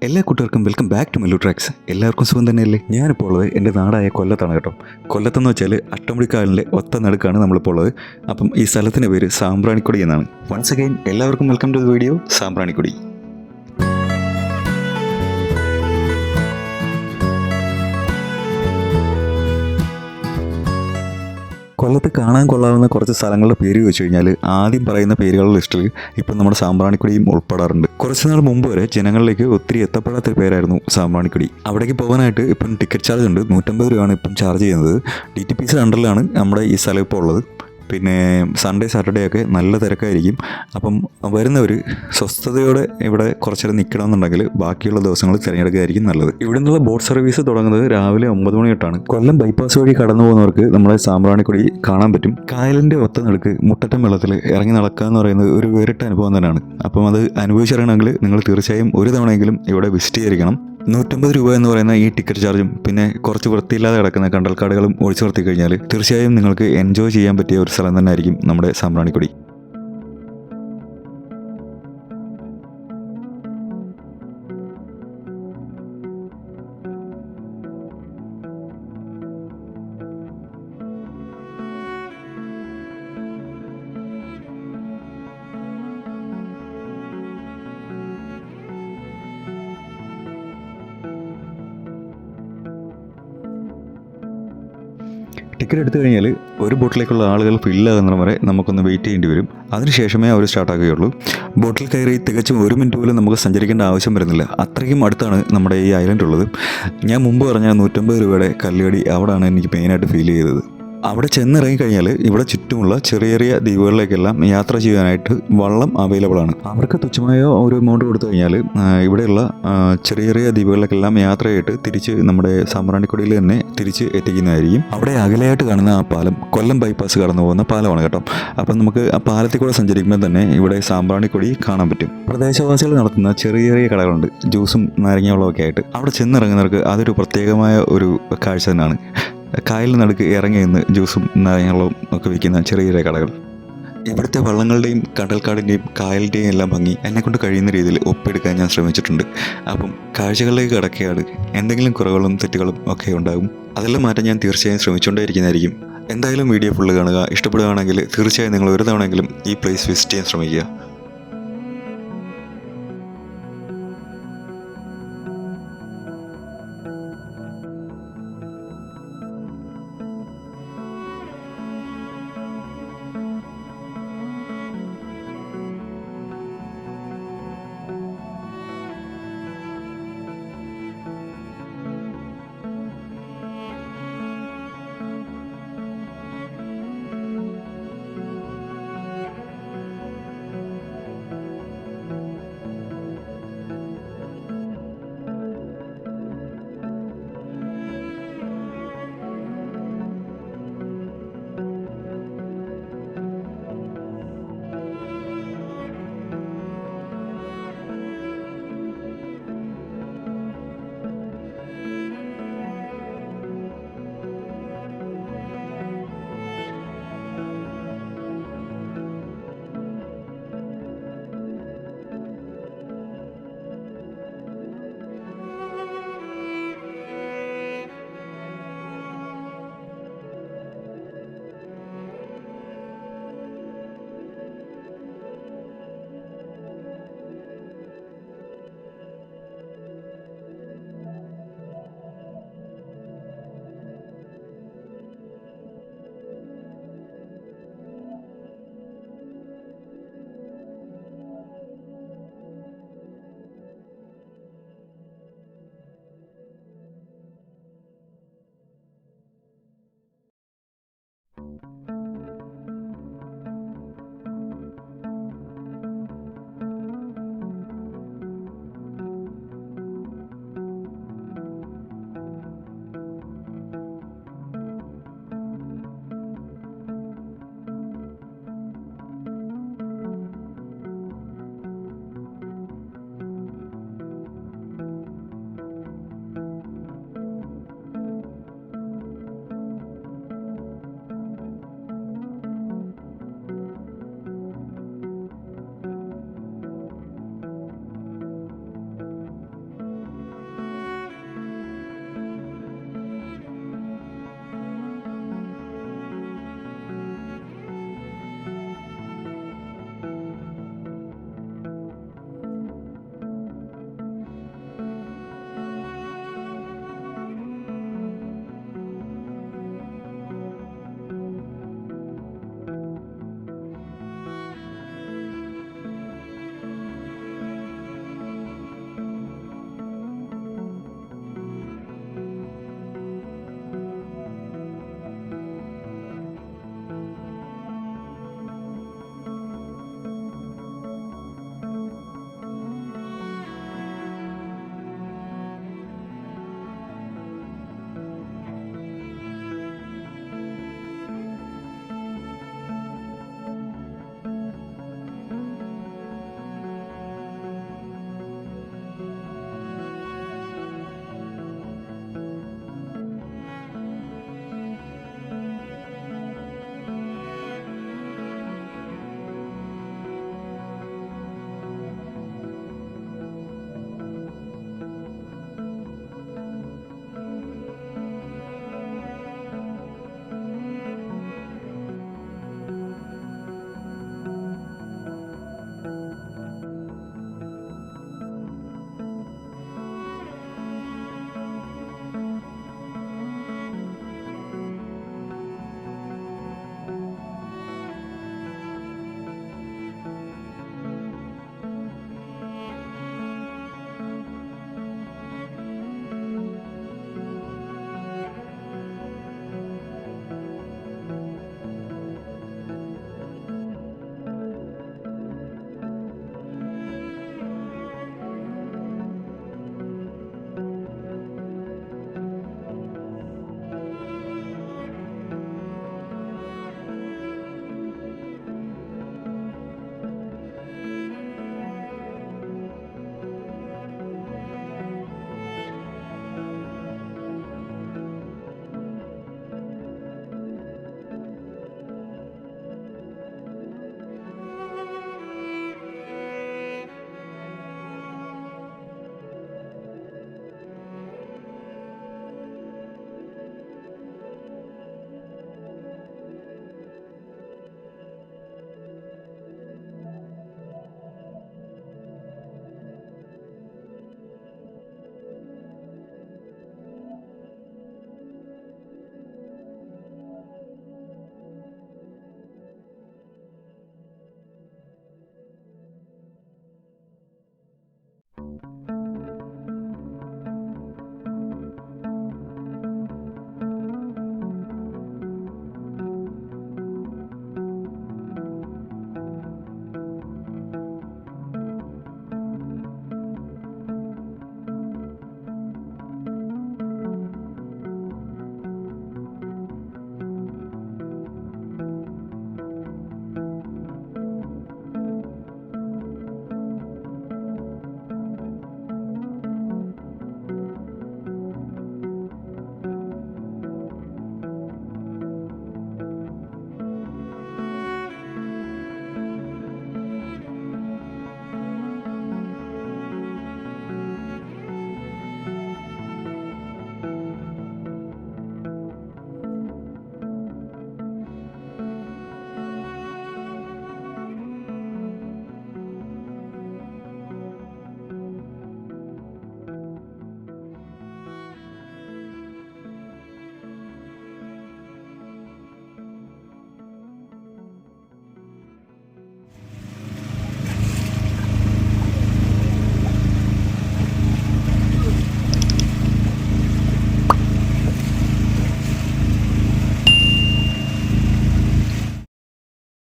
എല്ലാ കൂട്ടുകാർക്കും welcome back to മെല്ലു ട്രാക്സ്. എല്ലാവർക്കും സുഖം തന്നെയല്ലേ? ഞാനിപ്പോൾ ഉള്ളത് എൻ്റെ നാടായ കൊല്ലത്താണ് കേട്ടോ. കൊല്ലത്തെന്ന് വെച്ചാൽ അട്ടമുടിക്കായലിൻ്റെ ഒത്ത നടുക്കാണ് നമ്മളിപ്പോൾ ഉള്ളത്. അപ്പം ഈ സ്ഥലത്തിൻ്റെ പേര് സാമ്പ്രാണിക്കൊടി എന്നാണ്. വൺസ് അഗൈൻ എല്ലാവർക്കും welcome to the video Sambranikodi. കൊല്ലത്ത് കാണാൻ കൊള്ളാവുന്ന കുറച്ച് സ്ഥലങ്ങളുടെ പേര് ചോദിച്ചു കഴിഞ്ഞാൽ ആദ്യം പറയുന്ന പേരുകളുടെ ലിസ്റ്റിൽ ഇപ്പം നമ്മുടെ സാമ്പ്രാണിക്കൊടിയും ഉൾപ്പെടാറുണ്ട്. കുറച്ച് നാൾ മുമ്പ് വരെ ജനങ്ങളിലേക്ക് ഒത്തിരി എത്തപ്പെടാത്തൊരു പേരായിരുന്നു സാമ്പ്രാണിക്കൊടി. അവിടേക്ക് പോകാനായിട്ട് ഇപ്പം ടിക്കറ്റ് ചാർജ് ഉണ്ട്. 150 രൂപയാണ് ഇപ്പം ചാർജ് ചെയ്യുന്നത്. DTPC അണ്ടറിലാണ് നമ്മുടെ ഈ സ്ഥലം ഇപ്പോൾ ഉള്ളത്. പിന്നെ സൺഡേ സാറ്റർഡേ ഒക്കെ നല്ല തിരക്കായിരിക്കും. അപ്പം വരുന്നവർ സ്വസ്ഥതയോടെ ഇവിടെ കുറച്ചേരം നിൽക്കണമെന്നുണ്ടെങ്കിൽ ബാക്കിയുള്ള ദിവസങ്ങൾ തിരഞ്ഞെടുക്കുകയായിരിക്കും നല്ലത്. ഇവിടെ നിന്നുള്ള ബോട്ട് സർവീസ് തുടങ്ങുന്നത് രാവിലെ 9 മണി തൊട്ടാണ്. കൊല്ലം ബൈപ്പാസ് വഴി കടന്നു പോകുന്നവർക്ക് നമ്മുടെ സാമ്പ്രാണിക്കൊടി കാണാൻ പറ്റും. കായലിൻ്റെ ഒത്ത നടുക്ക് മുട്ടറ്റം വെള്ളത്തിൽ ഇറങ്ങി നടക്കുക എന്ന് പറയുന്നത് ഒരു വേറിട്ട അനുഭവം തന്നെയാണ്. അപ്പം അത് അനുഭവിച്ചിറങ്ങണമെങ്കിൽ നിങ്ങൾ തീർച്ചയായും ഒരു തവണയെങ്കിലും ഇവിടെ വിസിറ്റ് ചെയ്തിരിക്കണം. 150 രൂപ എന്ന് പറയുന്ന ഈ ടിക്കറ്റ് ചാർജും പിന്നെ കുറച്ച് വൃത്തിയില്ലാതെ കിടക്കുന്ന കണ്ടൽക്കാടുകളും ഒഴിച്ചു നിർത്തി കഴിഞ്ഞാൽ തീർച്ചയായും നിങ്ങൾക്ക് എൻജോയ് ചെയ്യാൻ പറ്റിയ ഒരു സ്ഥലം തന്നെ ആയിരിക്കും നമ്മുടെ സാമ്പ്രാണിക്കൊടി. ടിക്കറ്റ് എടുത്തു കഴിഞ്ഞാൽ ഒരു ബോട്ടിലേക്കുള്ള ആളുകൾ ഫില്ലാകുന്ന വരെ നമുക്കൊന്ന് വെയിറ്റ് ചെയ്യേണ്ടി വരും. അതിനുശേഷമേ അവർ സ്റ്റാർട്ടാക്കുകയുള്ളൂ. ബോട്ടിൽ കയറി തികച്ചും 1 മിനിറ്റ് പോലും നമുക്ക് സഞ്ചരിക്കേണ്ട ആവശ്യം വരുന്നില്ല. അത്രയ്ക്കും അടുത്താണ് നമ്മുടെ ഈ ഐലൻഡ് ഉള്ളത്. ഞാൻ മുമ്പ് പറഞ്ഞ 150 രൂപയുടെ കല്ലുകടി അവിടെയാണ് എനിക്ക് മെയിനായിട്ട് ഫീൽ ചെയ്തത്. അവിടെ ചെന്നിറങ്ങിക്കഴിഞ്ഞാൽ ഇവിടെ ചുറ്റുമുള്ള ചെറിയ ചെറിയ ദ്വീപുകളിലേക്കെല്ലാം യാത്ര ചെയ്യാനായിട്ട് വള്ളം അവൈലബിൾ ആണ്. അവർക്ക് തുച്ഛമായ ഒരു എമൗണ്ട് കൊടുത്തു കഴിഞ്ഞാൽ ഇവിടെയുള്ള ചെറിയ ചെറിയ ദ്വീപുകളിലേക്കെല്ലാം യാത്ര ചെയ്തിട്ട് തിരിച്ച് നമ്മുടെ സാമ്പ്രാണിക്കൊടിയിൽ തന്നെ തിരിച്ച് എത്തിക്കുന്നതായിരിക്കും. അവിടെ അകലെയായിട്ട് കാണുന്ന ആ പാലം കൊല്ലം ബൈപ്പാസ് കടന്നു പോകുന്ന പാലമാണ് കേട്ടോ. അപ്പം നമുക്ക് ആ പാലത്തിൽ കൂടെ സഞ്ചരിക്കുമ്പോൾ തന്നെ ഇവിടെ സാമ്പ്രാണിക്കൊടി കാണാൻ പറ്റും. പ്രദേശവാസികൾ നടത്തുന്ന ചെറിയ ചെറിയ കടകളുണ്ട്, ജ്യൂസും നാരങ്ങ വെള്ളമൊക്കെ ആയിട്ട്. അവിടെ ചെന്നിറങ്ങുന്നവർക്ക് അതൊരു പ്രത്യേകമായ ഒരു കാഴ്ച തന്നെയാണ്. കായലിന് നടുക്ക് ഇറങ്ങി നിന്ന് ജ്യൂസും നാരങ്ങളും ഒക്കെ വിൽക്കുന്ന ചെറിയ ചെറിയ കടകൾ. ഇവിടുത്തെ വള്ളങ്ങളുടെയും കടൽക്കാടിൻ്റെയും കായലിൻ്റെയും എല്ലാം ഭംഗി എന്നെക്കൊണ്ട് കഴിയുന്ന രീതിയിൽ ഒപ്പിയെടുക്കാൻ ഞാൻ ശ്രമിച്ചിട്ടുണ്ട്. അപ്പം കാഴ്ചകളിലേക്ക് കടക്കുകയാണ്. എന്തെങ്കിലും കുറവുകളും തെറ്റുകളും ഒക്കെ ഉണ്ടാകും. അതെല്ലാം മാറ്റാൻ ഞാൻ തീർച്ചയായും ശ്രമിച്ചുകൊണ്ടേയിരിക്കുന്നതായിരിക്കും. എന്തായാലും വീഡിയോ ഫുള്ള് കാണുക. ഇഷ്ടപ്പെടുകയാണെങ്കിൽ തീർച്ചയായും നിങ്ങൾ ഒരു തവണയെങ്കിലും ഈ പ്ലേസ് വിസിറ്റ് ചെയ്യാൻ ശ്രമിക്കുക.